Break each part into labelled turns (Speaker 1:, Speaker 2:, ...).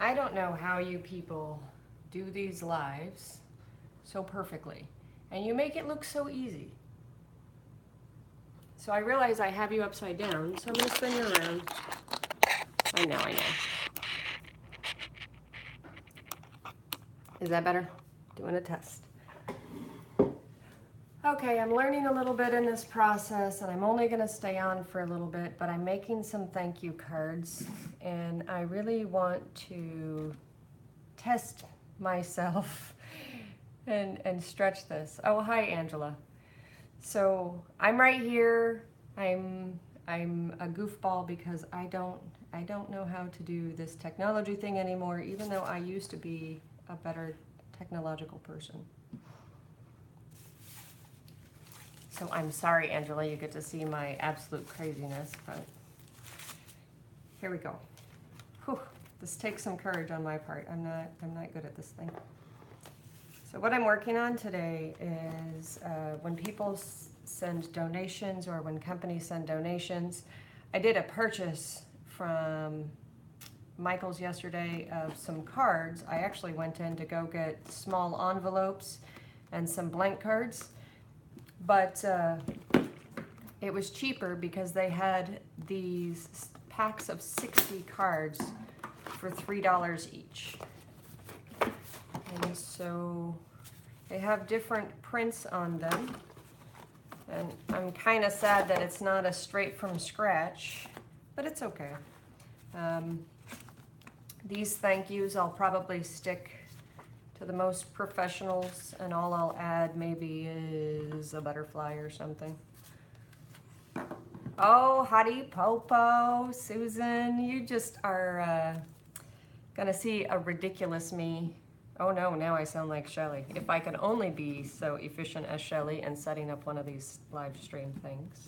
Speaker 1: I don't know how you people do these lives so perfectly, and you make it look so easy. So I realize I have you upside down, so I'm going to spin you around. I know. Is that better? Doing a test. Okay, I'm learning a little bit in this process, and I'm only going to stay on for a little bit, but I'm making some thank you cards, and I really want to test myself and stretch this. Oh, hi, Angela. So I'm right here. I'm a goofball because I don't know how to do this technology thing anymore, even though I used to be a better technological person. So I'm sorry, Angela, you get to see my absolute craziness, but here we go. Whew, this takes some courage on my part. I'm not good at this thing. So what I'm working on today is when people send donations or when companies send donations. I did a purchase from Michael's yesterday of some cards. I actually went in to go get small envelopes and some blank cards. But it was cheaper because they had these packs of 60 cards for $3 each. And so they have different prints on them. And I'm kind of sad that it's not a straight from scratch, but it's okay. These thank yous I'll probably stick to the most professionals, and all I'll add maybe is a butterfly or something. Oh, Hottie Popo, Susan, you just are gonna see a ridiculous me. Oh no, now I sound like Shelly. If I could only be so efficient as Shelly and setting up one of these live stream things.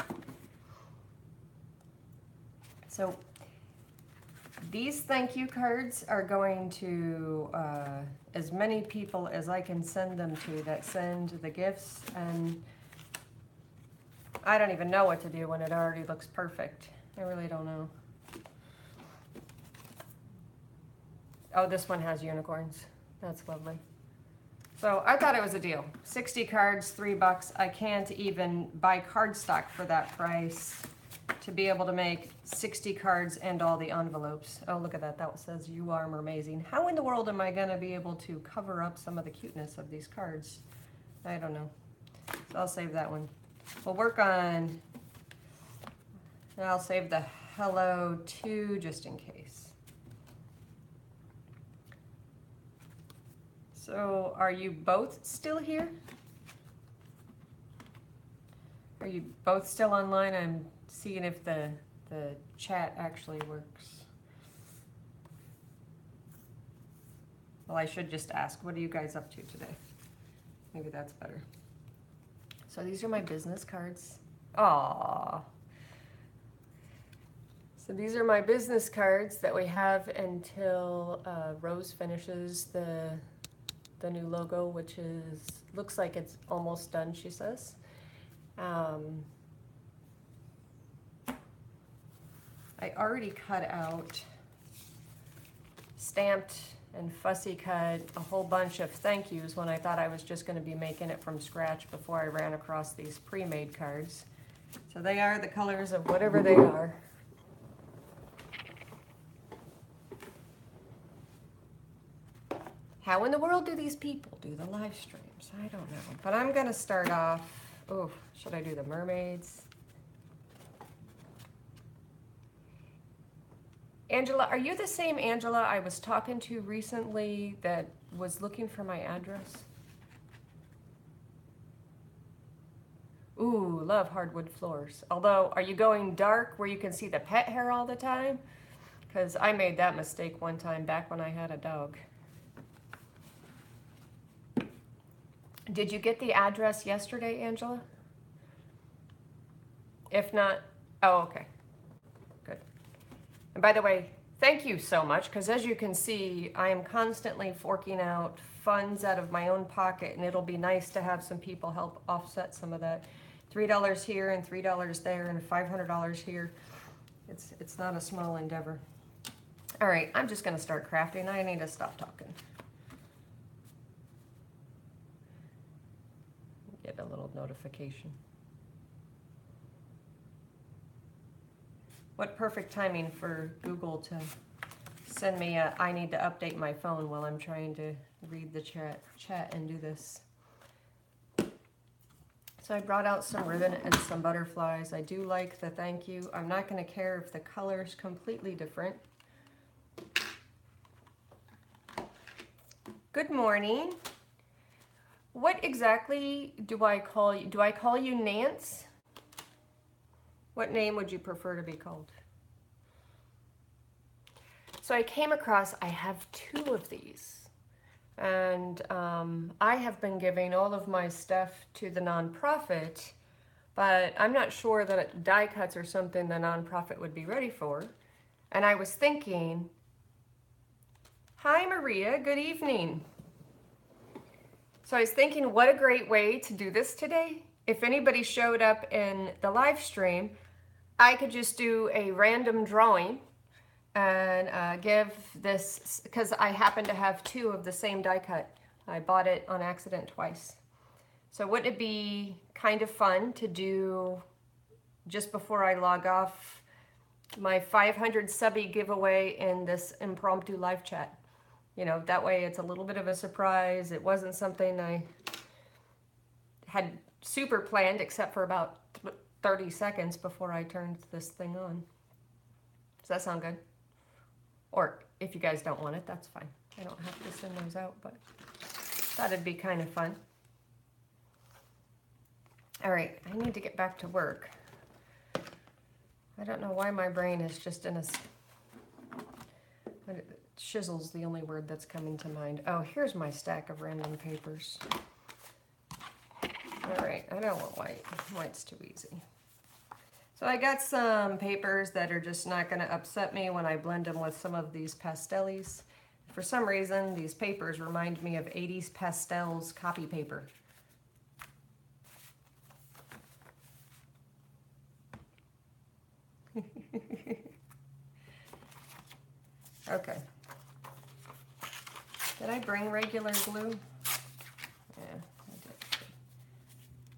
Speaker 1: So these thank you cards are going to as many people as I can send them to that send the gifts, and I don't even know what to do when it already looks perfect. I really don't know. Oh, this one has unicorns. That's lovely. So I thought it was a deal. 60 cards, $3. I can't even buy cardstock for that price to be able to make 60 cards and all the envelopes. Oh, look at that. That says you are amazing. How in the world am I going to be able to cover up some of the cuteness of these cards? I don't know. So I'll save that one. We'll work on, I'll save the hello to just in case. So are you both still here? Are you both still online? I'm seeing if the chat actually works. Well, I should just ask, what are you guys up to today? Maybe that's better. So these are my business cards. Aww. So these are my business cards that we have until Rose finishes the new logo, which looks like it's almost done, she says. I already cut out, stamped and fussy cut a whole bunch of thank yous when I thought I was just going to be making it from scratch before I ran across these pre-made cards. So they are the colors of whatever they are. How in the world do these people do the live streams? I don't know. But I'm going to start off, oh, should I do the mermaids? Angela, are you the same Angela I was talking to recently that was looking for my address? Ooh, love hardwood floors. Although, are you going dark where you can see the pet hair all the time? Because I made that mistake one time back when I had a dog. Did you get the address yesterday, Angela? If not, oh, okay. Good. And by the way, thank you so much, because as you can see, I am constantly forking out funds out of my own pocket, and it'll be nice to have some people help offset some of that. $3 here and $3 there and $500 here. It's not a small endeavor. All right, I'm just gonna start crafting. I need to stop talking. Get a little notification. What perfect timing for Google to send me a, I need to update my phone while I'm trying to read the chat and do this. So I brought out some ribbon and some butterflies. I do like the thank you. I'm not gonna care if the color's completely different. Good morning. What exactly do I call you? Do I call you Nance? What name would you prefer to be called? So I came across, I have 2 of these. And I have been giving all of my stuff to the nonprofit, but I'm not sure that die cuts are something the nonprofit would be ready for. And I was thinking, hi Maria, good evening. So I was thinking, what a great way to do this today. If anybody showed up in the live stream, I could just do a random drawing and give this, because I happen to have 2 of the same die cut. I bought it on accident twice. So wouldn't it be kind of fun to do, just before I log off, my 500 subby giveaway in this impromptu live chat? You know, that way it's a little bit of a surprise. It wasn't something I had super planned, except for about 30 seconds before I turned this thing on. Does that sound good? Or if you guys don't want it, that's fine. I don't have to send those out, but thought it'd be kind of fun. All right, I need to get back to work. I don't know why my brain is just in a... Chisel's the only word that's coming to mind. Oh, here's my stack of random papers. All right, I don't want white. White's too easy. So I got some papers that are just not going to upset me when I blend them with some of these pastels. For some reason, these papers remind me of 80s pastels copy paper. Okay. Did I bring regular glue? Yeah, I did.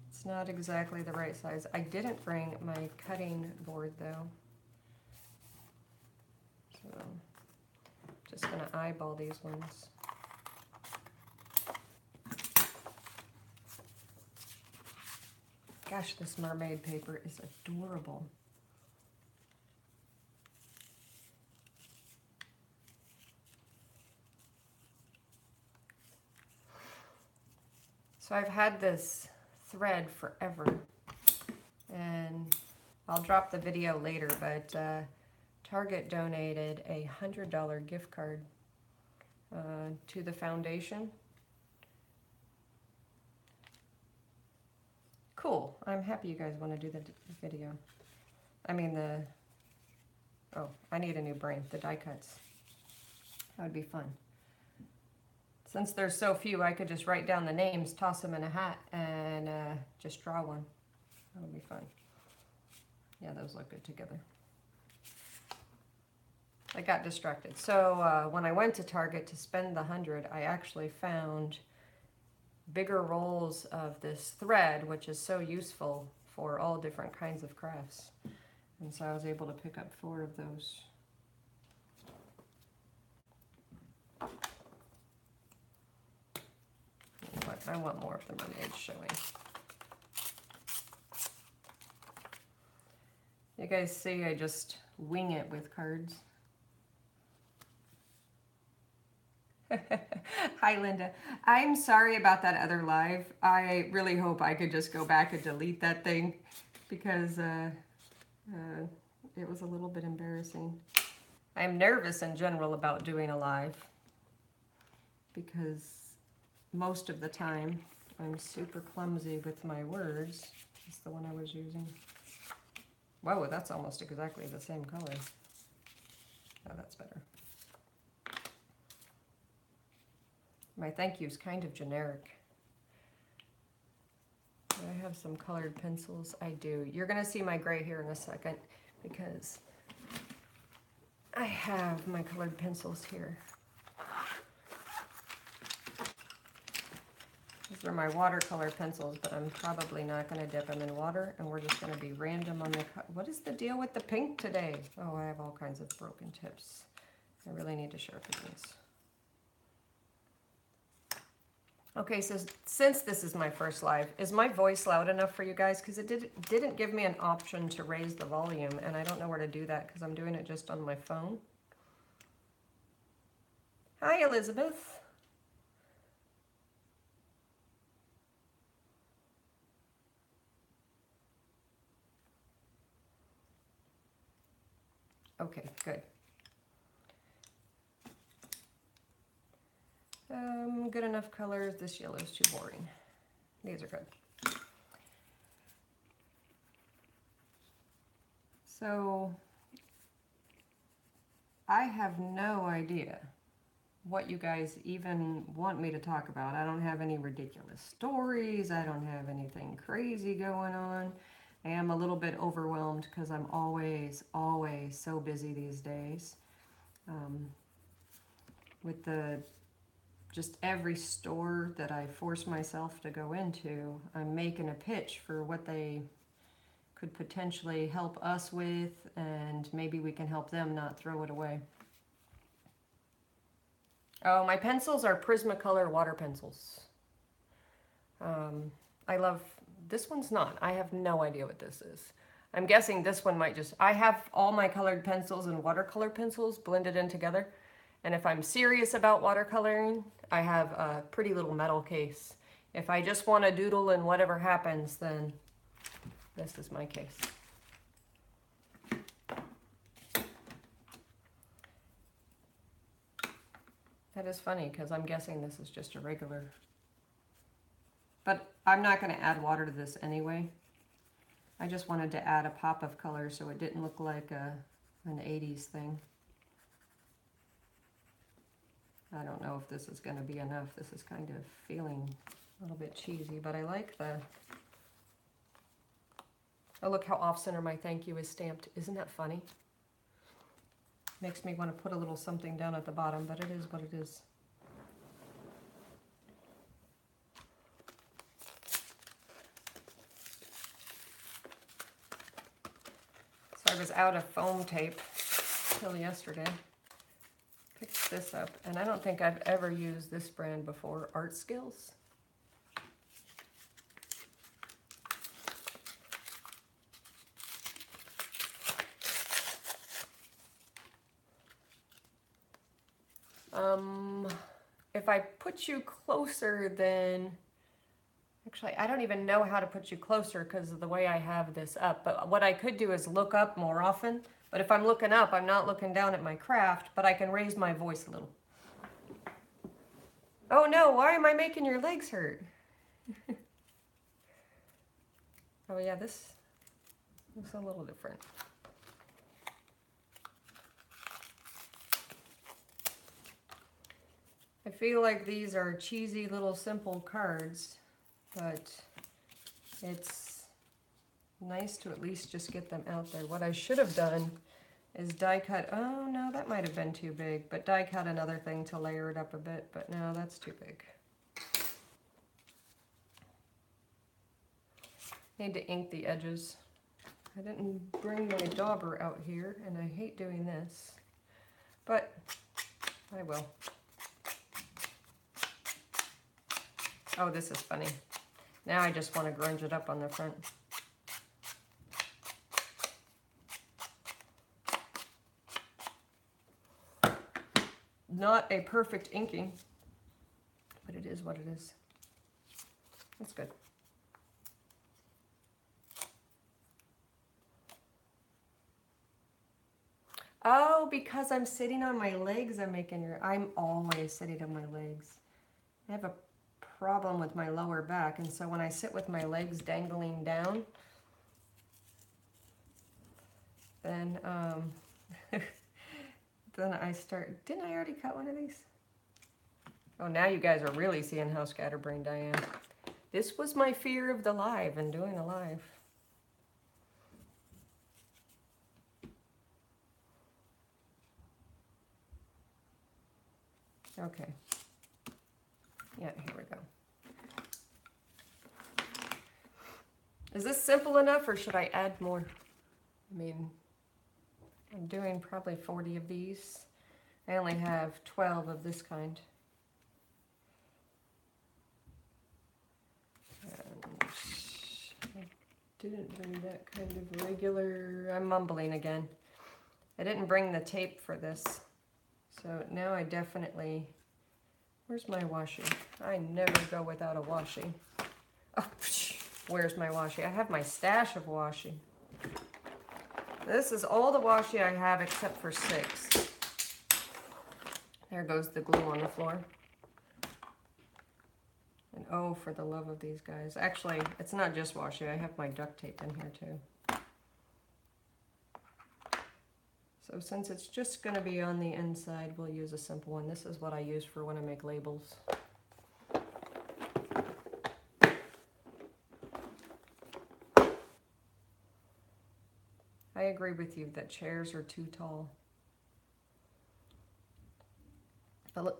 Speaker 1: It's not exactly the right size. I didn't bring my cutting board though. So I'm just gonna eyeball these ones. Gosh, this mermaid paper is adorable. So I've had this thread forever, and I'll drop the video later, but Target donated a $100 gift card to the foundation. Cool. I'm happy you guys want to do the video. I mean oh, I need a new brain, the die cuts. That would be fun. Since there's so few, I could just write down the names, toss them in a hat, and just draw one. That would be fun. Yeah, those look good together. I got distracted. So when I went to Target to spend the 100, I actually found bigger rolls of this thread, which is so useful for all different kinds of crafts. And so I was able to pick up 4 of those. I want more of the mermaids showing. You guys see I just wing it with cards. Hi, Linda. I'm sorry about that other live. I really hope I could just go back and delete that thing because it was a little bit embarrassing. I'm nervous in general about doing a live because most of the time I'm super clumsy with my words. It's the one I was using. Whoa, that's almost exactly the same color. Oh, that's better. My thank you is kind of generic. Do I have some colored pencils? I do. You're gonna see my gray here in a second because I have my colored pencils here. These are my watercolor pencils, but I'm probably not going to dip them in water, and we're just going to be random on the... What is the deal with the pink today? Oh, I have all kinds of broken tips. I really need to sharpen these. Okay, so since this is my first live, is my voice loud enough for you guys? Because it didn't give me an option to raise the volume, and I don't know where to do that because I'm doing it just on my phone. Hi, Elizabeth. Okay, good. Good enough colors. This yellow is too boring. These are good. So I have no idea what you guys even want me to talk about. I don't have any ridiculous stories. I don't have anything crazy going on. I am a little bit overwhelmed because I'm always so busy these days. With just every store that I force myself to go into, I'm making a pitch for what they could potentially help us with, and maybe we can help them not throw it away. Oh, my pencils are Prismacolor water pencils. I love, this one's not. I have no idea what this is. I'm guessing this one might just, I have all my colored pencils and watercolor pencils blended in together. And if I'm serious about watercoloring, I have a pretty little metal case. If I just want to doodle and whatever happens, then this is my case. That is funny because I'm guessing this is just a regular. But I'm not going to add water to this anyway. I just wanted to add a pop of color so it didn't look like an 80s thing. I don't know if this is going to be enough. This is kind of feeling a little bit cheesy, but I like the... Oh, look how off-center my thank you is stamped. Isn't that funny? Makes me want to put a little something down at the bottom, but it is what it is. So I was out of foam tape till yesterday. Picked this up, and I don't think I've ever used this brand before, Art Skills. If I put you closer, then actually I don't even know how to put you closer because of the way I have this up, but what I could do is look up more often. But if I'm looking up, I'm not looking down at my craft, but I can raise my voice a little. Oh no, why am I making your legs hurt? Oh yeah, this looks a little different. I feel like these are cheesy little simple cards, but it's nice to at least just get them out there. What I should have done is die cut. Oh no, that might have been too big, but die cut another thing to layer it up a bit, but no, that's too big. Need to ink the edges. I didn't bring my dauber out here, and I hate doing this, but I will. Oh, this is funny. Now I just want to grunge it up on the front. Not a perfect inking, but it is what it is. That's good. Oh, because I'm sitting on my legs, I'm always sitting on my legs. I have a problem with my lower back, and so when I sit with my legs dangling down, then then I start. Didn't I already cut one of these? Oh, now you guys are really seeing how scatterbrained I am. This was my fear of the live and doing a live. Okay. Yeah, here we go. Is this simple enough or should I add more? I mean, I'm doing probably 40 of these. I only have 12 of this kind. And I didn't bring that kind of regular, I'm mumbling again. I didn't bring the tape for this. So now I definitely, where's my washi? I never go without a washi. Oh, where's my washi? I have my stash of washi. This is all the washi I have except for 6. There goes the glue on the floor. And oh, for the love of these guys. Actually, it's not just washi. I have my duct tape in here too. So since it's just going to be on the inside, we'll use a simple one. This is what I use for when I make labels. I agree with you that chairs are too tall.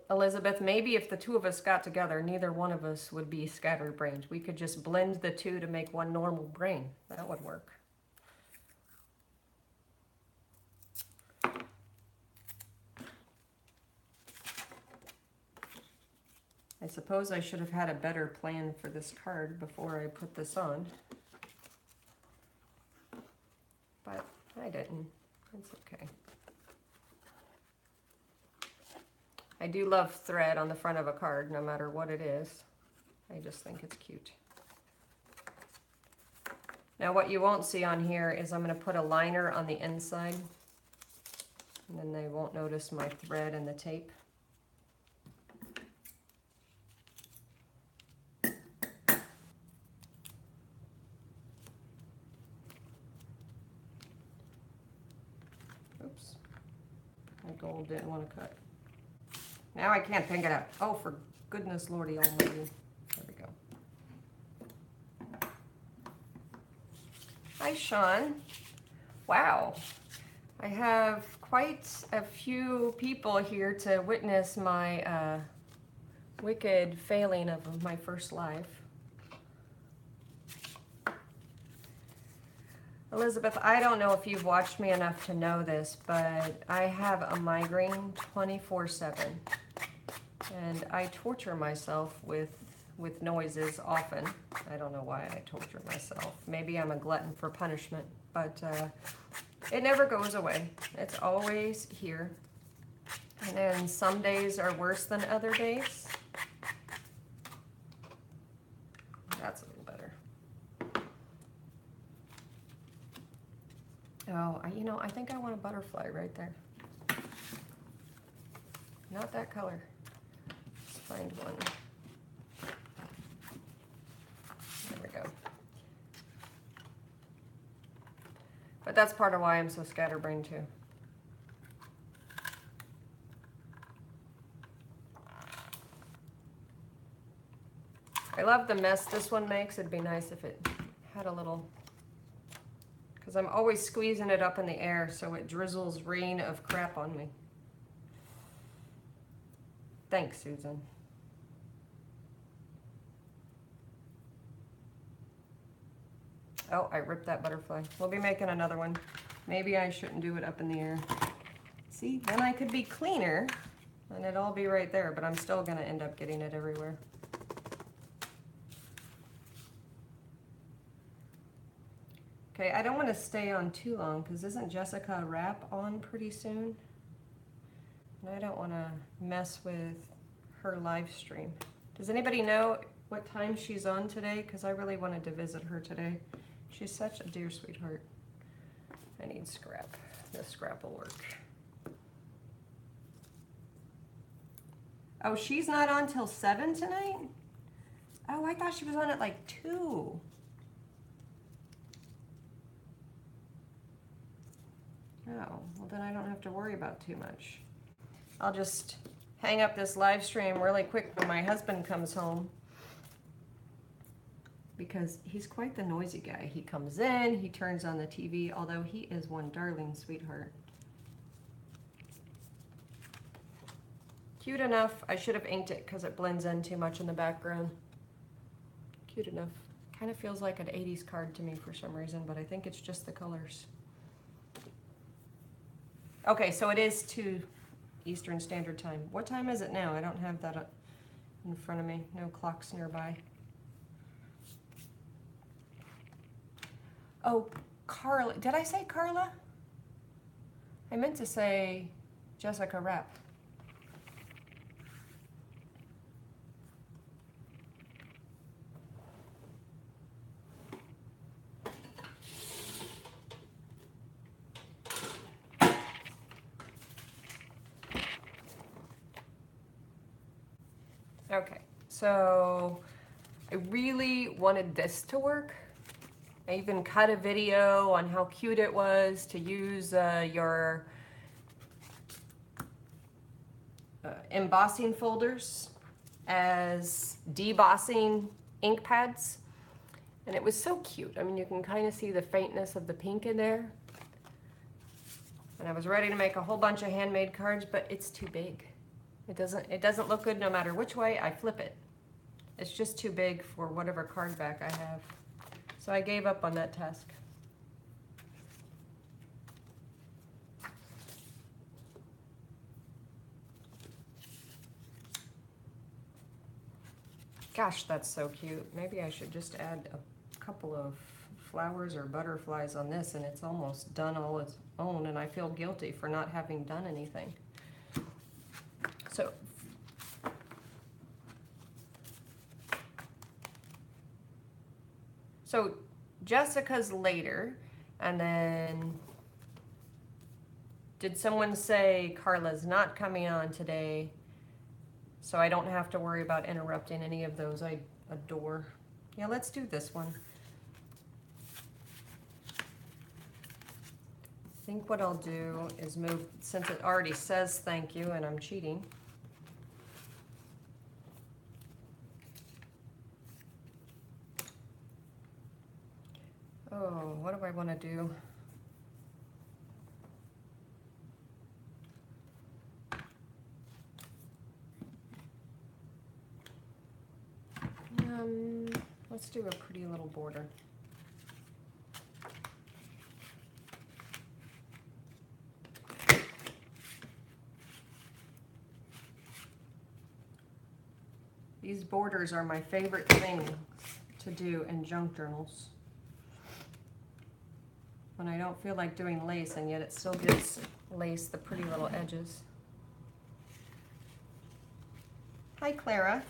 Speaker 1: Elizabeth, maybe if the two of us got together, neither one of us would be scatterbrained. We could just blend the two to make one normal brain. That would work. I suppose I should have had a better plan for this card before I put this on. But I didn't. It's okay. I do love thread on the front of a card, no matter what it is. I just think it's cute. Now what you won't see on here is I'm going to put a liner on the inside. And then they won't notice my thread and the tape. Oops. My gold didn't want to cut. Now I can't pick it up. Oh, for goodness lordy almighty. There we go. Hi, Sean. Wow. I have quite a few people here to witness my wicked failing of my first live. Elizabeth, I don't know if you've watched me enough to know this, but I have a migraine 24/7. And I torture myself with noises often. I don't know why I torture myself. Maybe I'm a glutton for punishment, but it never goes away. It's always here. And then some days are worse than other days. That's a little better. Oh, you know, I think I want a butterfly right there. Not that color. Let's find one. There we go. But that's part of why I'm so scatterbrained too. I love the mess this one makes. It'd be nice if it had a little, because I'm always squeezing it up in the air so it drizzles rain of crap on me. Thanks, Susan. Oh, I ripped that butterfly. We'll be making another one. Maybe I shouldn't do it up in the air. See, then I could be cleaner and it'd all be right there, but I'm still gonna end up getting it everywhere. Okay, I don't want to stay on too long because isn't Jessica Rapp on pretty soon? And I don't want to mess with her live stream. Does anybody know what time she's on today? Because I really wanted to visit her today. She's such a dear sweetheart. I need scrap. This scrap will work. Oh, she's not on till 7 tonight? Oh, I thought she was on at like 2. Oh, well then I don't have to worry about too much. I'll just hang up this live stream really quick when my husband comes home, because he's quite the noisy guy. He comes in, he turns on the TV, although he is one darling sweetheart. Cute enough. I should have inked it because it blends in too much in the background. Cute enough. Kind of feels like an 80s card to me for some reason, but I think it's just the colors. Okay, so it is 2 Eastern Standard Time. What time is it now? I don't have that in front of me. No clocks nearby. Oh, Carla. Did I say Carla? I meant to say Jessica Rapp. Okay, so I really wanted this to work. I even cut a video on how cute it was to use your embossing folders as debossing ink pads. And it was so cute. I mean, you can kind of see the faintness of the pink in there. And I was ready to make a whole bunch of handmade cards, but it's too big. It doesn't look good no matter which way I flip it. It's just too big for whatever card back I have. So I gave up on that task. Gosh, that's so cute. Maybe I should just add a couple of flowers or butterflies on this, and it's almost done all its own, and I feel guilty for not having done anything. So Jessica's later, and then did someone say Carla's not coming on today, so I don't have to worry about interrupting any of those I adore. Yeah, let's do this one. I think what I'll do is move, since it already says thank you and I'm cheating. Oh, what do I want to do? Let's do a pretty little border. These borders are my favorite thing to do in junk journals. When I don't feel like doing lace, and yet it still gives lace the pretty little edges. Hi, Clara.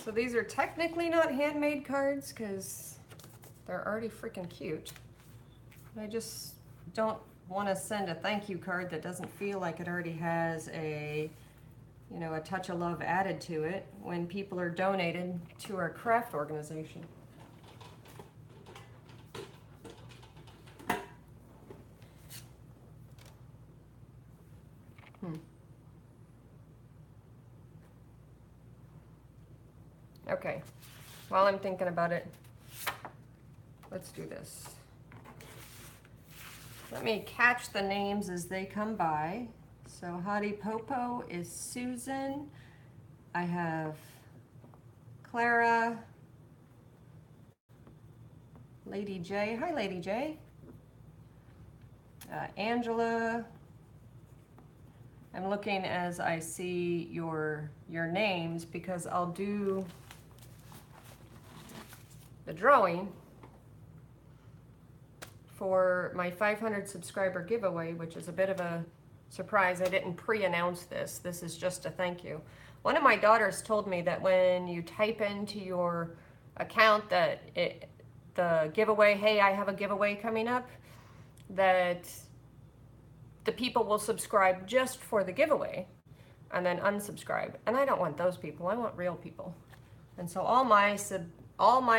Speaker 1: So these are technically not handmade cards because they're already freaking cute. I just don't want to send a thank you card that doesn't feel like it already has a, you know, a touch of love added to it when people are donated to our craft organization. Okay, while I'm thinking about it, let's do this. Let me catch the names as they come by. So Hottie Popo is Susan. I have Clara, Lady J. Hi, Lady J. Angela. I'm looking as I see your names because I'll do the drawing for my 500 subscriber giveaway, which is a bit of a surprise. I didn't pre-announce this. This is just a thank you. One of my daughters told me that when you type into your account that the giveaway, hey, I have a giveaway coming up, that the people will subscribe just for the giveaway and then unsubscribe. And I don't want those people. I want real people. And so all my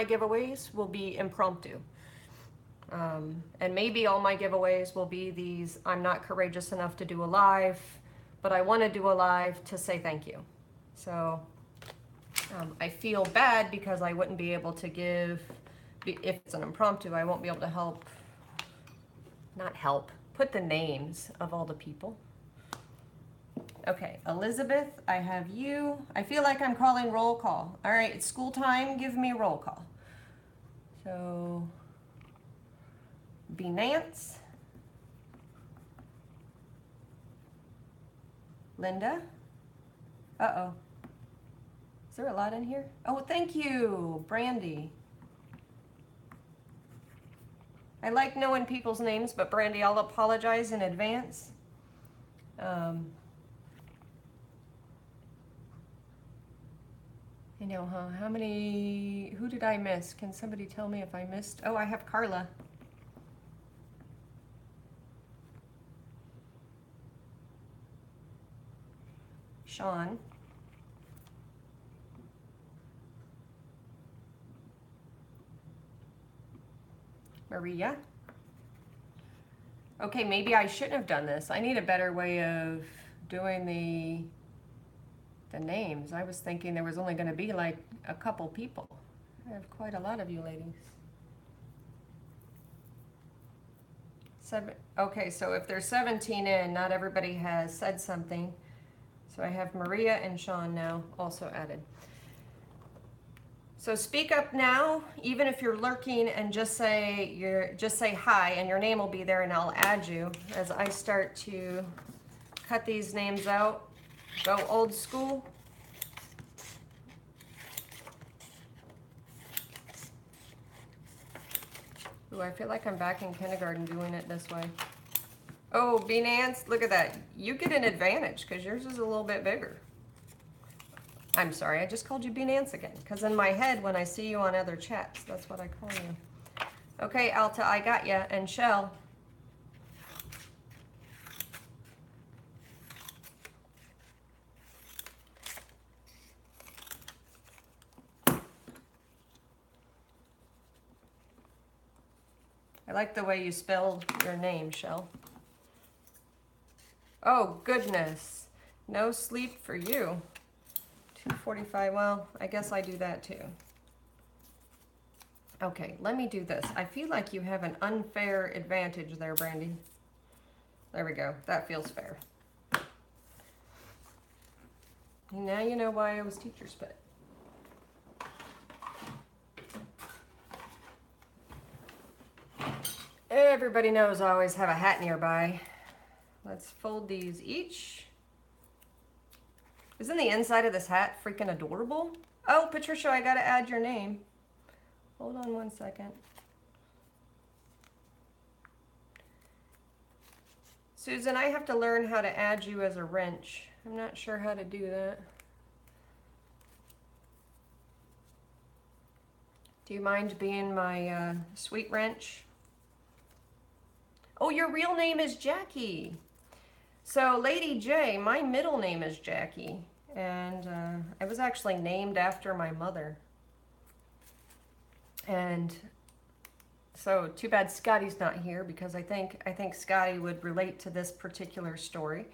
Speaker 1: giveaways will be impromptu. And maybe all my giveaways will be these, I'm not courageous enough to do a live, but I want to do a live to say thank you. So I feel bad because I wouldn't be able to give, if it's an impromptu, I won't be able to help, not help, put the names of all the people. Okay, Elizabeth, I have you. I feel like I'm calling roll call. All right, it's school time, give me roll call. So, Nance, Linda. Uh-oh. Is there a lot in here? Oh, thank you, Brandy. I like knowing people's names, but Brandy, I'll apologize in advance. I know, huh? How many, who did I miss? Can somebody tell me if I missed? Oh, I have Carla. Sean. Maria. Okay, maybe I shouldn't have done this. I need a better way of doing the names. I was thinking there was only going to be like a couple people. I have quite a lot of you ladies. Okay, so if there's 17 in, not everybody has said something. So I have Maria and Sean now also added. So speak up now, even if you're lurking, and just say hi, and your name will be there, and I'll add you as I start to cut these names out. Go old school. Ooh, I feel like I'm back in kindergarten doing it this way. Oh, B. Nance, look at that. You get an advantage because yours is a little bit bigger. I'm sorry, I just called you B. Nance again, because in my head, when I see you on other chats, that's what I call you. Okay, Alta, I got you. And Shell. I like the way you spelled your name, Shell. Oh, goodness. No sleep for you. 2:45, well, I guess I do that too. Okay, let me do this. I feel like you have an unfair advantage there, Brandy. There we go. That feels fair. Now you know why I was teacher's pet. Everybody knows I always have a hat nearby. Let's fold these each. Isn't the inside of this hat freaking adorable? Oh, Patricia, I gotta add your name. Hold on one second. Susan, I have to learn how to add you as a wrench. I'm not sure how to do that. Do you mind being my sweet wrench? Oh, your real name is Jackie. So, Lady J, my middle name is Jackie. And I was actually named after my mother. And so too bad Scotty's not here, because I think Scotty would relate to this particular story.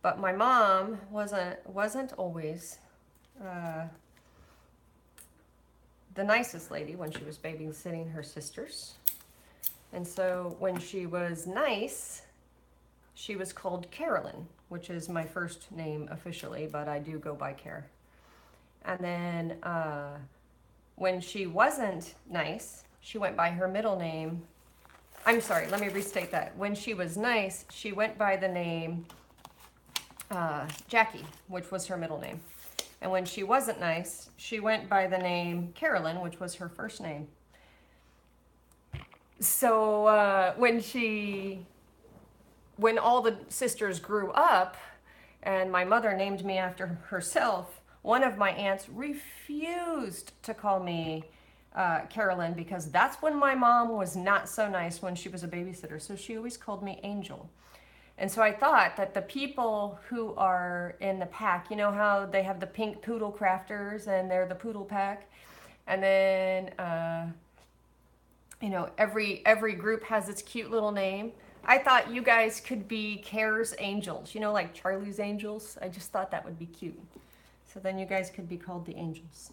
Speaker 1: But my mom wasn't always the nicest lady when she was babysitting her sisters. And so when she was nice, she was called Carolyn, which is my first name officially, but I do go by Care. And then when she wasn't nice, she went by her middle name. I'm sorry, let me restate that. When she was nice, she went by the name Jackie, which was her middle name. And when she wasn't nice, she went by the name Carolyn, which was her first name. So when all the sisters grew up and my mother named me after herself, one of my aunts refused to call me Carolyn, because that's when my mom was not so nice when she was a babysitter. So she always called me Angel. And so I thought that the people who are in the pack, you know how they have the pink poodle crafters and they're the poodle pack, and then you know, every group has its cute little name. I thought you guys could be Care's Angels, you know, like Charlie's Angels. I just thought that would be cute. So then you guys could be called the angels.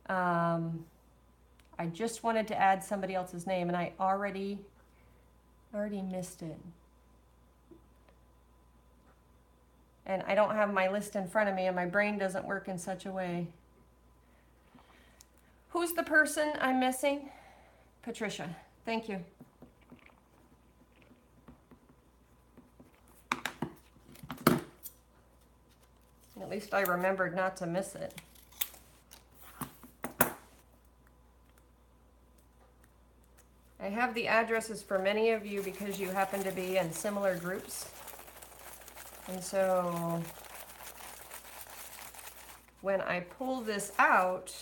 Speaker 1: I just wanted to add somebody else's name, and I already missed it. And I don't have my list in front of me, and my brain doesn't work in such a way. Who's the person I'm missing? Patricia. Thank you. At least I remembered not to miss it. I have the addresses for many of you because you happen to be in similar groups. And so when I pull this out,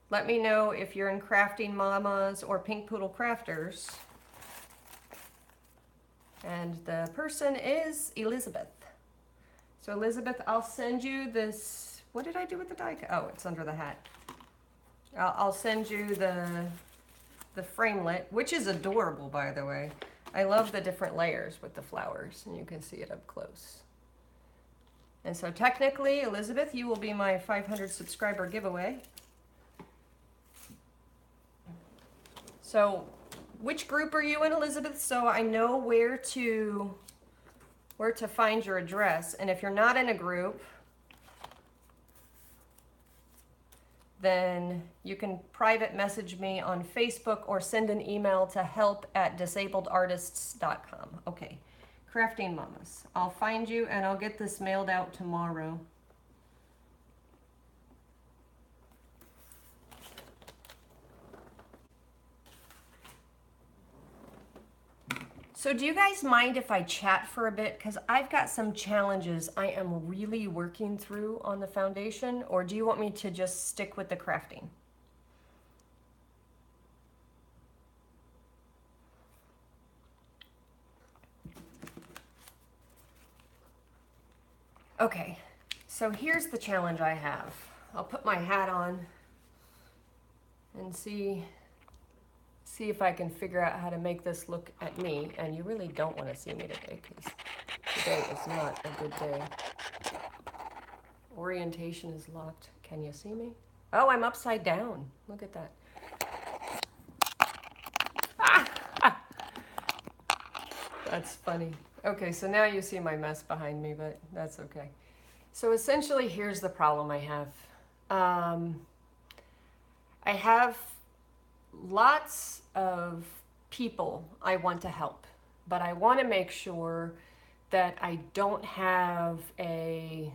Speaker 1: let me know if you're in Crafting Mamas or Pink Poodle Crafters. And the person is Elizabeth. So Elizabeth, I'll send you this. What did I do with the die cut? Oh, it's under the hat. I'll send you the framelit, which is adorable, by the way. I love the different layers with the flowers, and you can see it up close. And so technically, Elizabeth, you will be my 500 subscriber giveaway. So which group are you in, Elizabeth? So I know where to find your address. And if you're not in a group, then you can private message me on Facebook or send an email to help@disabledartists.com. Okay, Crafting Mamas. I'll find you and I'll get this mailed out tomorrow. So do you guys mind if I chat for a bit? Because I've got some challenges I am really working through on the foundation, or do you want me to just stick with the crafting? Okay, so here's the challenge I have. I'll put my hat on and see if I can figure out how to make this look at me. And you really don't want to see me today because today is not a good day. Orientation is locked. Can you see me? Oh, I'm upside down. Look at that. Ah! That's funny. Okay, so now you see my mess behind me, but that's okay. So essentially, here's the problem I have. I have lots of people I want to help, but I want to make sure that I don't have a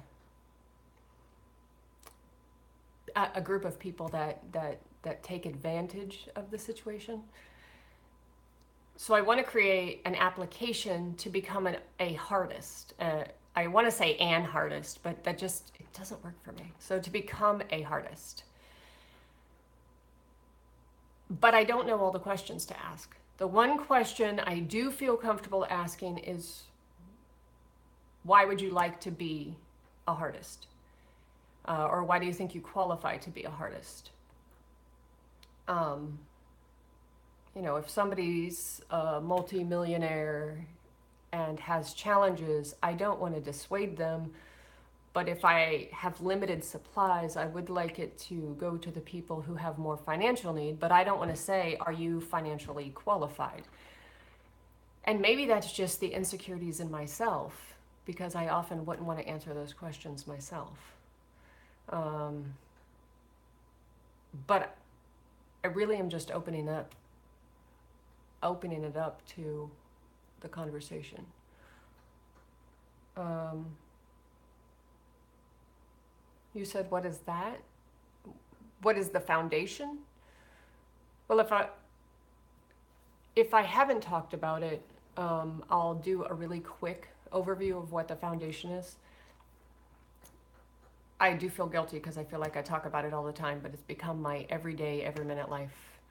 Speaker 1: group of people that take advantage of the situation. So I want to create an application to become a Hartist. I want to say an Hartist, but that just, it doesn't work for me. So to become a Hartist. But I don't know all the questions to ask. The one question I do feel comfortable asking is, why would you like to be a Hartist? Or why do you think you qualify to be a Hartist? You know, if somebody's a multi-millionaire and has challenges, I don't want to dissuade them. But if I have limited supplies, I would like it to go to the people who have more financial need, but I don't want to say, are you financially qualified? And maybe that's just the insecurities in myself, because I often wouldn't want to answer those questions myself. But I really am just opening it up to the conversation. You said, what is that? What is the foundation? Well, if I haven't talked about it, I'll do a really quick overview of what the foundation is. I do feel guilty because I feel like I talk about it all the time, but it's become my everyday, every minute life.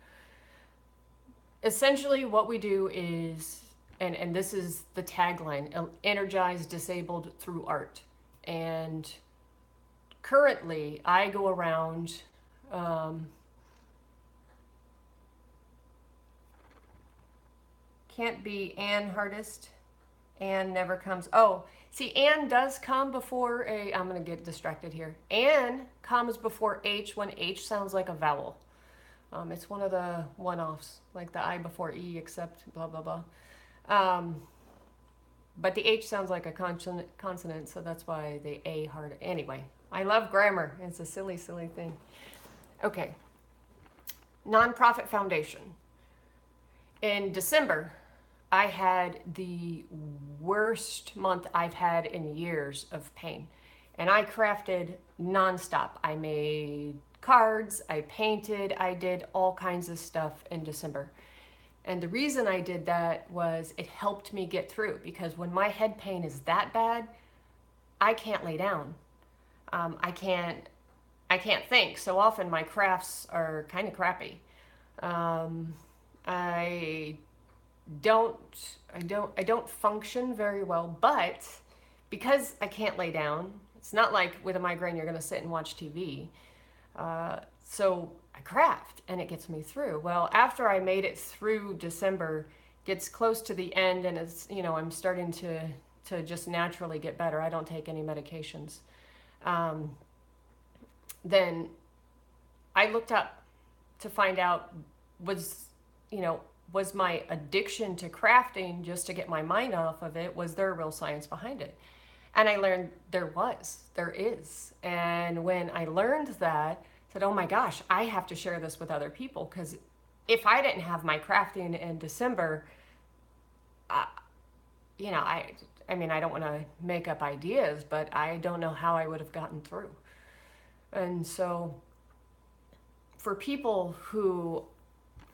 Speaker 1: Essentially what we do is, and this is the tagline, energize disabled through art. And currently I go around can't be Ann Hartist. Ann never comes. Oh, See, and does come before a, I'm going to get distracted here. And comes before H when H sounds like a vowel. It's one of the one-offs, like the I before E except blah, blah, blah. But the H sounds like a consonant, so that's why the A hard. Anyway, I love grammar. It's a silly, silly thing. Okay. Nonprofit foundation. In December, I had the worst month I've had in years of pain. And I crafted nonstop. I made cards, I painted, I did all kinds of stuff in December. And the reason I did that was it helped me get through, because when my head pain is that bad, I can't lay down. I can't think. So often my crafts are kind of crappy. I don't function very well, but because I can't lay down, it's not like with a migraine you're going to sit and watch TV. So I craft and it gets me through. Well, after I made it through December, gets close to the end, and it's, I'm starting to just naturally get better. I don't take any medications. Then I looked up to find out, was my addiction to crafting just to get my mind off of it, was there real science behind it? And I learned there is. And when I learned that, I said, oh my gosh, I have to share this with other people, because if I didn't have my crafting in December, I don't want to make up ideas, but I don't know how I would have gotten through. And so for people who,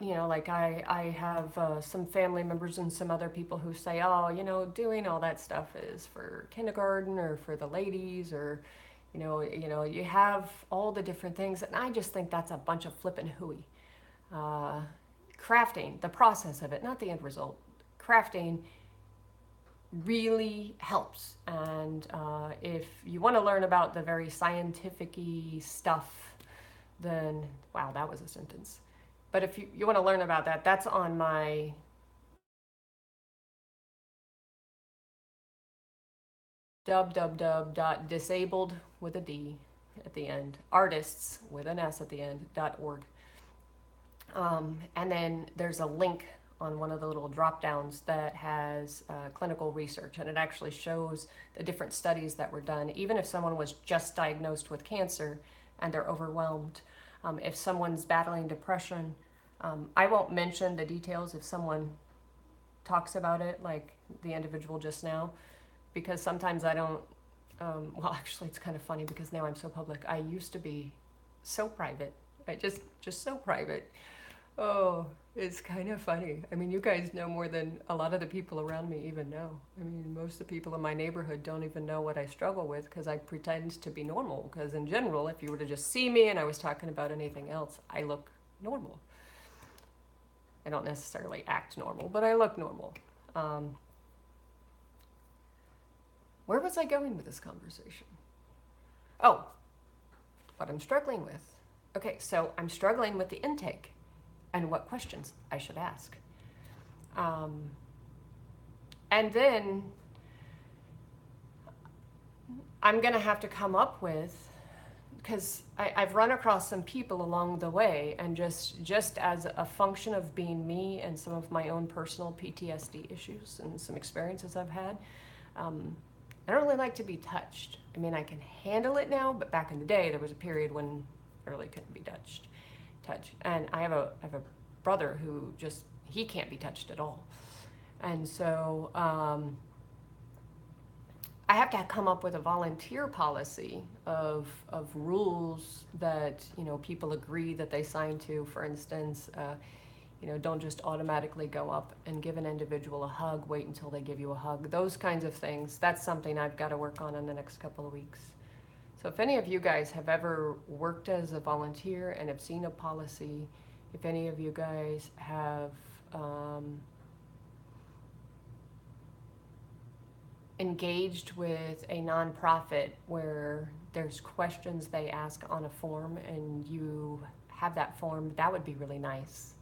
Speaker 1: like I have some family members and some other people who say, oh, doing all that stuff is for kindergarten or for the ladies, or, you have all the different things. And I just think that's a bunch of flippin' hooey. Crafting, the process of it, not the end result. Crafting really helps. And if you want to learn about the very scientific-y stuff, then, wow, that was a sentence. But if you want to learn about that, that's on my www.disabled with a D at the end, artists with an S at the end, .org. And then there's a link on one of the little drop downs that has clinical research, and it actually shows the different studies that were done. Even if someone was just diagnosed with cancer and they're overwhelmed, if someone's battling depression, I won't mention the details if someone talks about it, like the individual just now, because sometimes I don't, well, actually it's kind of funny because now I'm so public. I used to be so private. I just so private. Oh, it's kind of funny. I mean, you guys know more than a lot of the people around me even know. I mean, most of the people in my neighborhood don't even know what I struggle with, because I pretend to be normal. Because in general, if you were to just see me and I was talking about anything else, I look normal. I don't necessarily act normal, but I look normal. Where was I going with this conversation? Oh, what I'm struggling with. Okay, so I'm struggling with the intake and what questions I should ask. And then I'm gonna have to come up with, because I've run across some people along the way, and just as a function of being me and some of my own personal PTSD issues and some experiences I've had, I don't really like to be touched. I mean, I can handle it now, but back in the day, there was a period when I really couldn't be touched. And I have a brother who he can't be touched at all. And so I have to come up with a volunteer policy of rules that, people agree that they sign to. For instance, don't just automatically go up and give an individual a hug, wait until they give you a hug. Those kinds of things, that's something I've got to work on in the next couple of weeks. So if any of you guys have ever worked as a volunteer and have seen a policy, if any of you guys have engaged with a nonprofit where there's questions they ask on a form and you have that form, that would be really nice.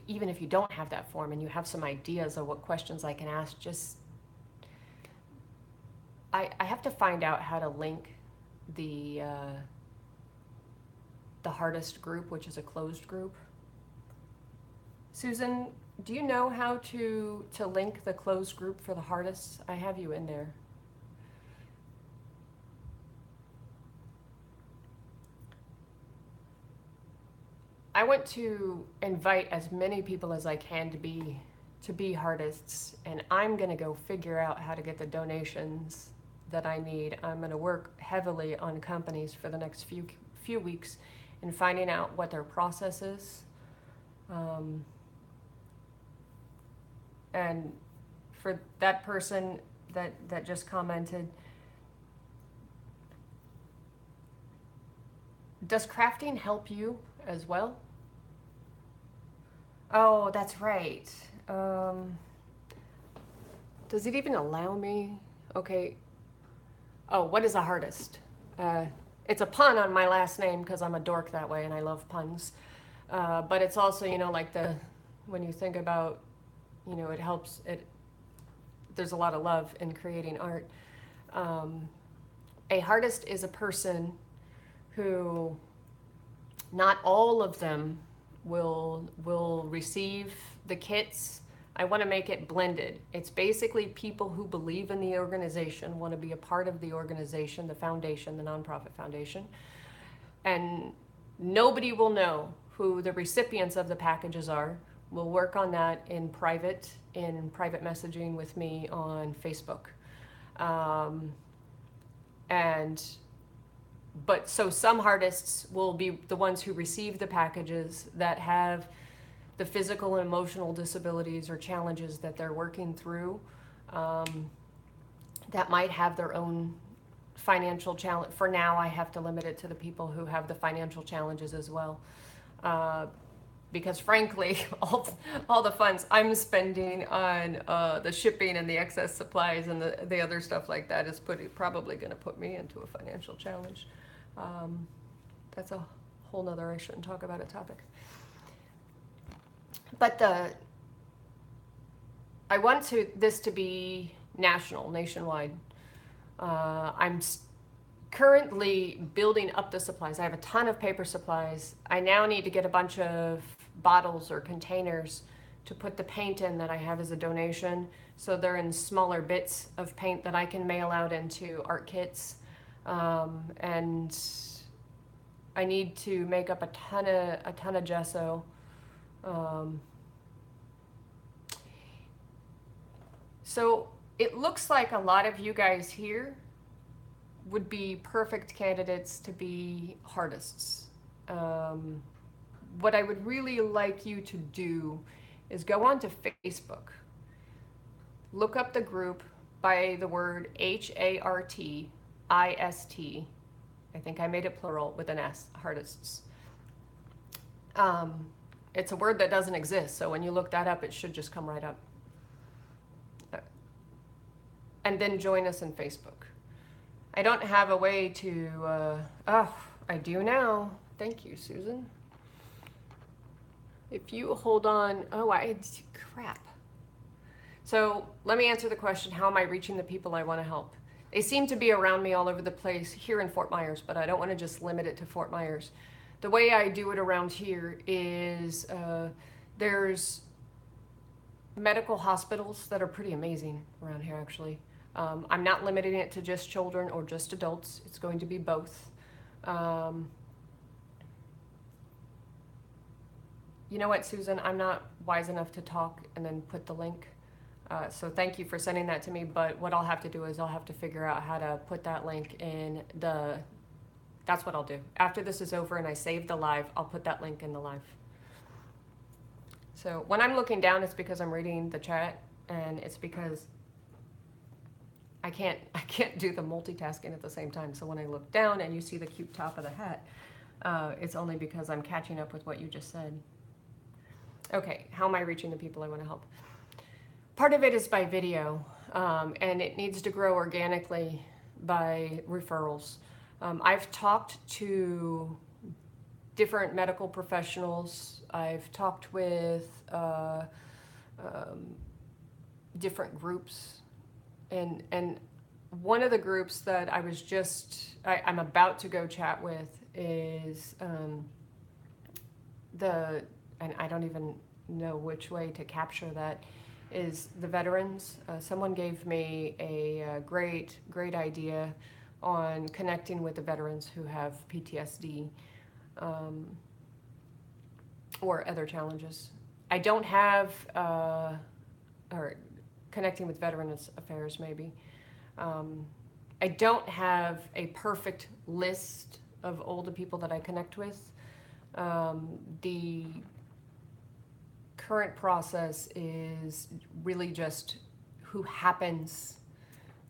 Speaker 1: even if you don't have that form and you have some ideas of what questions I can ask, just, I have to find out how to link the Hardest group, which is a closed group. Susan, do you know how to link the closed group for the Hardists? I have you in there. I want to invite as many people as I can to be Hardists, and I'm going to go figure out how to get the donations that I need. I'm going to work heavily on companies for the next few weeks and finding out what their process is. And for that person that just commented, does crafting help you as well? Oh, that's right. Does it even allow me? Okay. Oh, what is a Hardist? It's a pun on my last name because I'm a dork that way and I love puns. But it's also, you know, like when you think about, you know, it helps, there's a lot of love in creating art. A Hardist is a person who, not all of them will receive the kits. I want to make it blended. It's basically people who believe in the organization, want to be a part of the organization, the foundation, the nonprofit foundation. And nobody will know who the recipients of the packages are. We'll work on that in private messaging with me on Facebook. But so some Hardists will be the ones who receive the packages that have the physical and emotional disabilities or challenges that they're working through, that might have their own financial challenge. For now, I have to limit it to the people who have the financial challenges as well. Because frankly, all the funds I'm spending on the shipping and the excess supplies and the other stuff like that is probably going to put me into a financial challenge. That's a whole nother, I shouldn't talk about it topic. But I want this to be nationwide. I'm currently building up the supplies. I have a ton of paper supplies. I now need to get a bunch of bottles or containers to put the paint in that I have as a donation. So they're in smaller bits of paint that I can mail out into art kits. And I need to make up a ton of gesso. So it looks like a lot of you guys here would be perfect candidates to be Hardists. What I would really like you to do is go onto Facebook, look up the group by the word HARTIST. I think I made it plural with an S, Hardists. It's a word that doesn't exist, so when you look that up, it should just come right up. And then join us in Facebook. I don't have a way to, I do now. Thank you, Susan. If you hold on, crap. So let me answer the question, how am I reaching the people I want to help? They seem to be around me all over the place here in Fort Myers, but I don't want to just limit it to Fort Myers. The way I do it around here is there's medical hospitals that are pretty amazing around here, actually. I'm not limiting it to just children or just adults. It's going to be both. You know what, Susan? I'm not wise enough to talk and then put the link. So thank you for sending that to me, but what I'll have to do is I'll have to figure out how to put that link in that's what I'll do. After this is over and I save the live, I'll put that link in the live. So when I'm looking down, it's because I'm reading the chat, and it's because I can't do the multitasking at the same time. So when I look down and you see the cute top of the hat, it's only because I'm catching up with what you just said. Okay, how am I reaching the people I want to help? Part of it is by video, and it needs to grow organically by referrals. I've talked to different medical professionals. I've talked with different groups, and one of the groups that I'm about to go chat with is and I don't even know which way to capture that, is the veterans. Someone gave me a great idea on connecting with the veterans who have PTSD or other challenges. I don't have, or connecting with Veterans Affairs maybe. I don't have a perfect list of older people that I connect with. The current process is really just who happens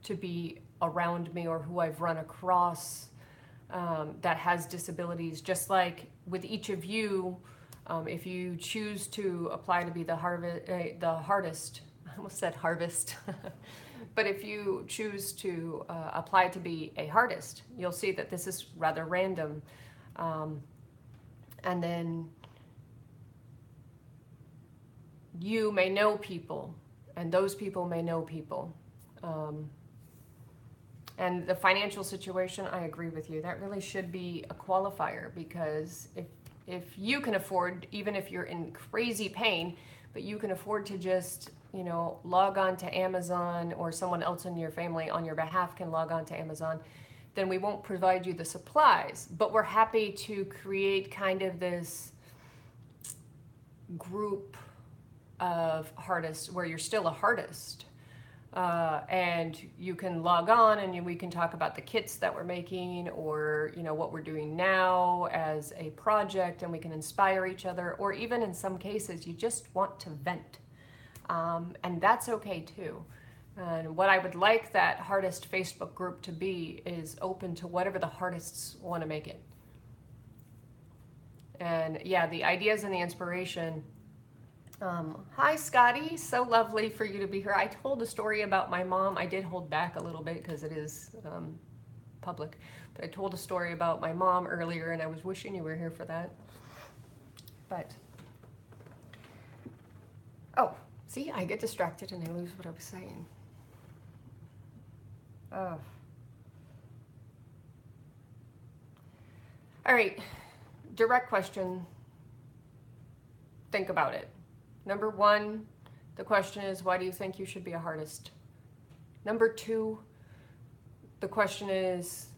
Speaker 1: to be around me or who I've run across that has disabilities. Just like with each of you, if you choose to apply to be the hardest, I almost said harvest, but if you choose to apply to be a hardest, you'll see that this is rather random. And then you may know people, and those people may know people. And the financial situation, I agree with you. That really should be a qualifier, because if you can afford, even if you're in crazy pain, but you can afford to just, log on to Amazon, or someone else in your family on your behalf can log on to Amazon, then we won't provide you the supplies. But we're happy to create kind of this group of artists where you're still a artist. And you can log on and we can talk about the kits that we're making, or what we're doing now as a project, and we can inspire each other, or even in some cases you just want to vent, and that's okay too. And what I would like that Hardest Facebook group to be is open to whatever the artists want to make it. And yeah, the ideas and the inspiration. Hi Scotty, so lovely for you to be here. I told a story about my mom. I did hold back a little bit because it is public, but I told a story about my mom earlier, and I was wishing you were here for that. But, oh, see, I get distracted and I lose what I was saying. Oh. All right, direct question. Think about it. Number one, the question is, why do you think you should be a artist? Number two, the question is,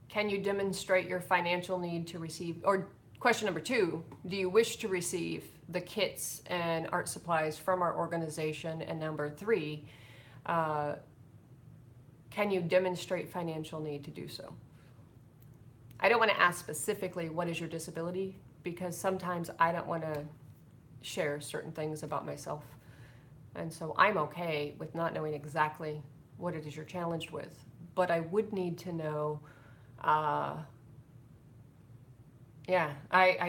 Speaker 1: can you demonstrate your financial need to receive, or question number two, do you wish to receive the kits and art supplies from our organization? And number three, can you demonstrate financial need to do so? I don't want to ask specifically what is your disability, because sometimes I don't want to share certain things about myself. And so I'm okay with not knowing exactly what it is you're challenged with. But I would need to know, I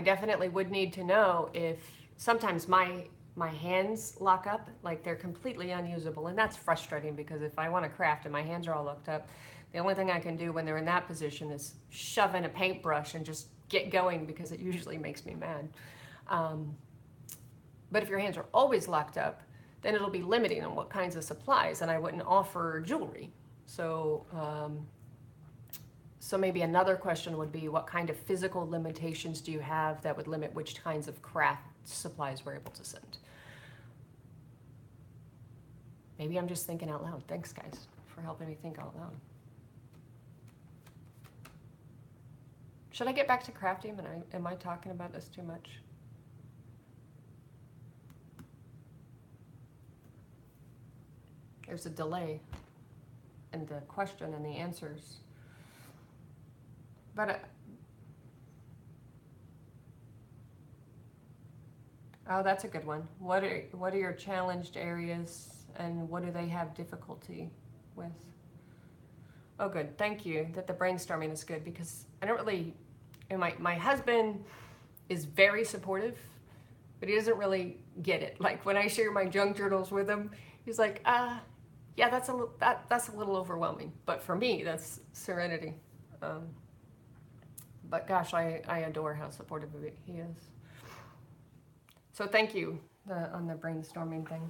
Speaker 1: definitely would need to know if sometimes my hands lock up, like they're completely unusable. And that's frustrating, because if I want to craft and my hands are all locked up, the only thing I can do when they're in that position is shove in a paintbrush and just get going, because it usually makes me mad. But if your hands are always locked up, then it'll be limiting on what kinds of supplies, and I wouldn't offer jewelry. So, so maybe another question would be, what kind of physical limitations do you have that would limit which kinds of craft supplies we're able to send? Maybe I'm just thinking out loud. Thanks, guys, for helping me think out loud. Should I get back to crafting? Am I talking about this too much? There's a delay in the question and the answers. But, oh, that's a good one. What are your challenged areas, and what do they have difficulty with? Oh, good. Thank you. That the brainstorming is good, because I don't really, my husband is very supportive, but he doesn't really get it. Like when I share my junk journals with him, he's like, yeah, that's a little overwhelming. But for me, that's serenity. But gosh, I adore how supportive he is. So thank you on the brainstorming thing.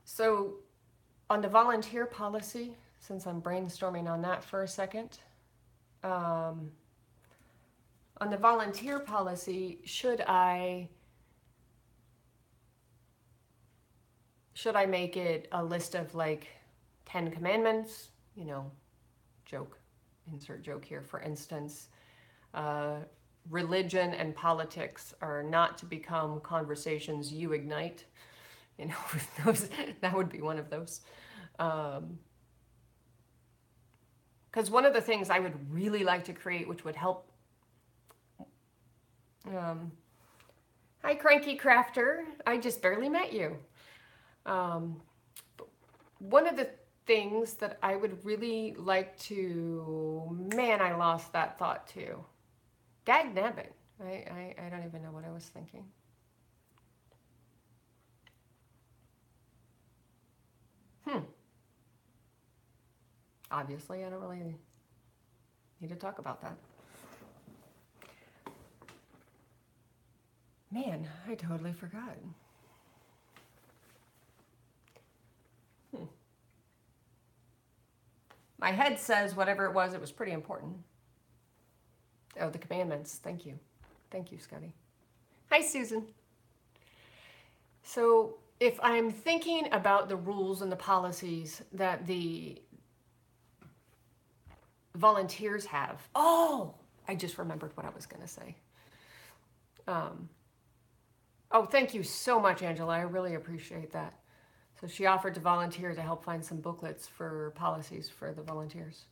Speaker 1: So on the volunteer policy, since I'm brainstorming on that for a second, on the volunteer policy, should I make it a list of like 10 commandments? You know, joke, insert joke here. For instance, religion and politics are not to become conversations you ignite. You know, those, that would be one of those. Because one of the things I would really like to create, which would help. Hi, Cranky Crafter. I just barely met you. One of the things that I would really like to, man, I lost that thought too. Dag nabbit. I don't even know what I was thinking. Obviously, I don't really need to talk about that. Man, I totally forgot. My head says whatever it was pretty important. Oh, the commandments. Thank you. Thank you, Scotty. Hi, Susan. So if I'm thinking about the rules and the policies that the volunteers have. Oh, I just remembered what I was going to say. Oh, thank you so much, Angela. I really appreciate that. So she offered to volunteer to help find some booklets for policies for the volunteers.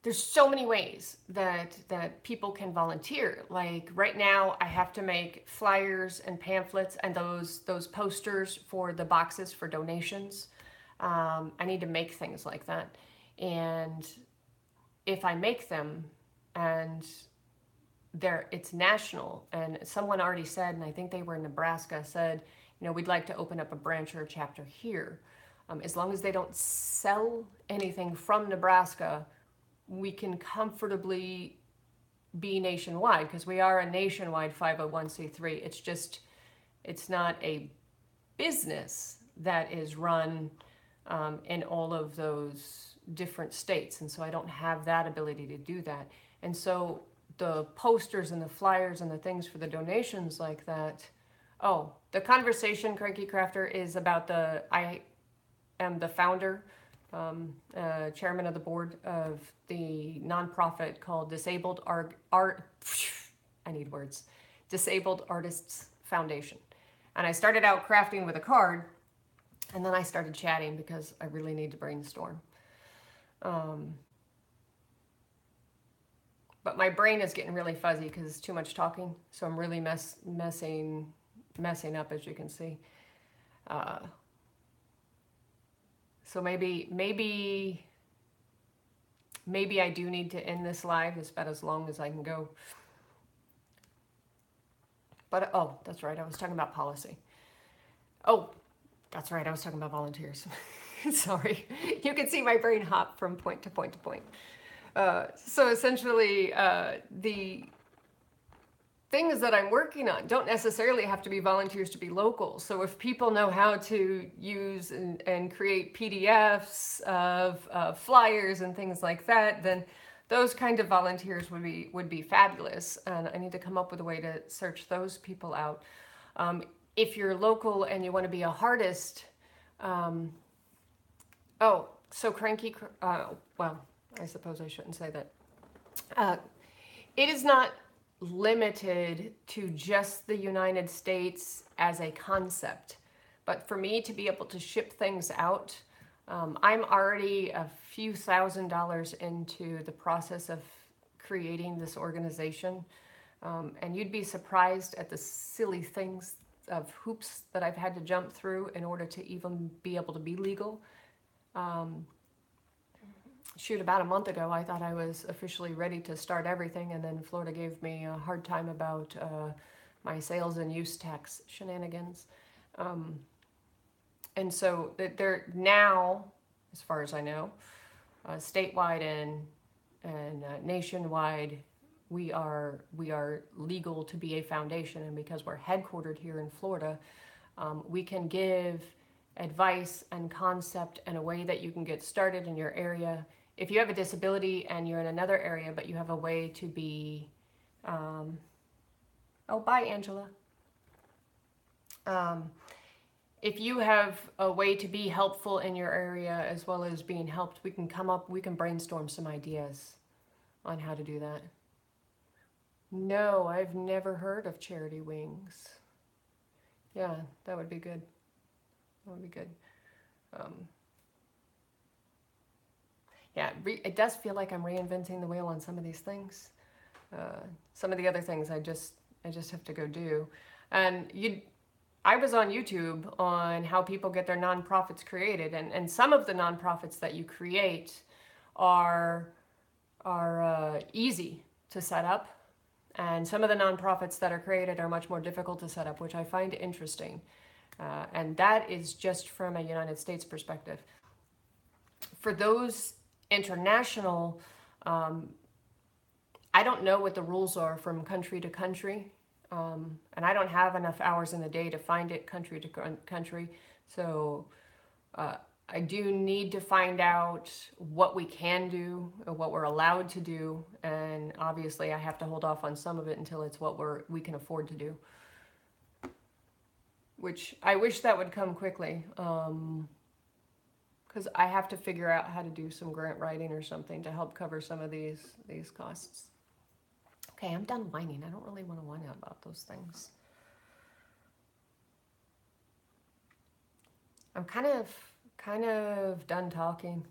Speaker 1: There's so many ways that people can volunteer. Like right now, I have to make flyers and pamphlets and those posters for the boxes for donations. I need to make things like that. And if I make them and it's national, and someone already said, and I think they were in Nebraska, said, you know, we'd like to open up a branch or a chapter here. As long as they don't sell anything from Nebraska, we can comfortably be nationwide, because we are a nationwide 501c3. It's just, it's not a business that is run in all of those different states. And so I don't have that ability to do that. And so the posters and the flyers and the things for the donations like that. Oh, the conversation, Cranky Crafter, is about I am the founder, chairman of the board of the nonprofit called Disabled Artists Foundation. And I started out crafting with a card, and then I started chatting because I really need to brainstorm. But my brain is getting really fuzzy because it's too much talking. So I'm really messing up, as you can see. So maybe I do need to end this live. It's about as long as I can go. But, oh, that's right. I was talking about policy. Oh, that's right. I was talking about volunteers. Sorry. You can see my brain hop from point to point to point. So essentially, the things that I'm working on don't necessarily have to be volunteers to be local. So if people know how to use and create PDFs of flyers and things like that, then those kind of volunteers would be fabulous. And I need to come up with a way to search those people out. If you're local and you want to be a Hartist, so Cranky, well, I suppose I shouldn't say that. It is not limited to just the United States as a concept, but for me to be able to ship things out, I'm already a few $1,000s into the process of creating this organization, and you'd be surprised at the silly things of hoops that I've had to jump through in order to even be able to be legal. Shoot, about a month ago, I thought I was officially ready to start everything, and then Florida gave me a hard time about my sales and use tax shenanigans. And so they're now, as far as I know, statewide and nationwide, we are legal to be a foundation, and because we're headquartered here in Florida, we can give advice and concept and a way that you can get started in your area. If you have a disability and you're in another area, but you have a way to be, oh, bye, Angela. If you have a way to be helpful in your area as well as being helped, we can brainstorm some ideas on how to do that. No, I've never heard of Charity Wings. Yeah, that would be good. That would be good. Yeah, it does feel like I'm reinventing the wheel on some of these things. Some of the other things I just have to go do. And I was on YouTube on how people get their nonprofits created, and some of the nonprofits that you create are easy to set up, and some of the nonprofits that are created are much more difficult to set up, which I find interesting. And that is just from a United States perspective. For those international, I don't know what the rules are from country to country. And I don't have enough hours in the day to find it country to country. So I do need to find out what we can do, or what we're allowed to do. And obviously I have to hold off on some of it until it's what we can afford to do. Which I wish that would come quickly. Because I have to figure out how to do some grant writing or something to help cover some of these costs. Okay, I'm done whining. I don't really want to whine about those things. I'm kind of done talking.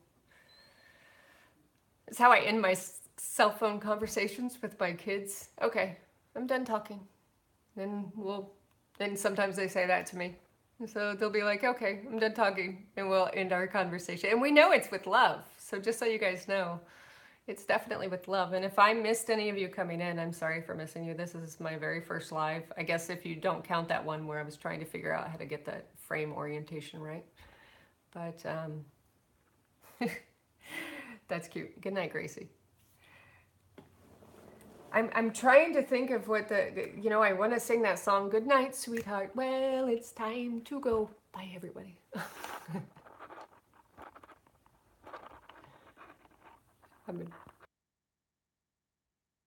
Speaker 1: It's how I end my cell phone conversations with my kids. Okay, I'm done talking. Then sometimes they say that to me. So they'll be like, okay, I'm done talking, and we'll end our conversation. And we know it's with love. So just so you guys know, it's definitely with love. And if I missed any of you coming in, I'm sorry for missing you. This is my very first live. I guess if you don't count that one where I was trying to figure out how to get that frame orientation right. But that's cute. Good night, Gracie. I'm trying to think of what I want to sing that song, Good Night, Sweetheart. Well, it's time to go. Bye, everybody. I'm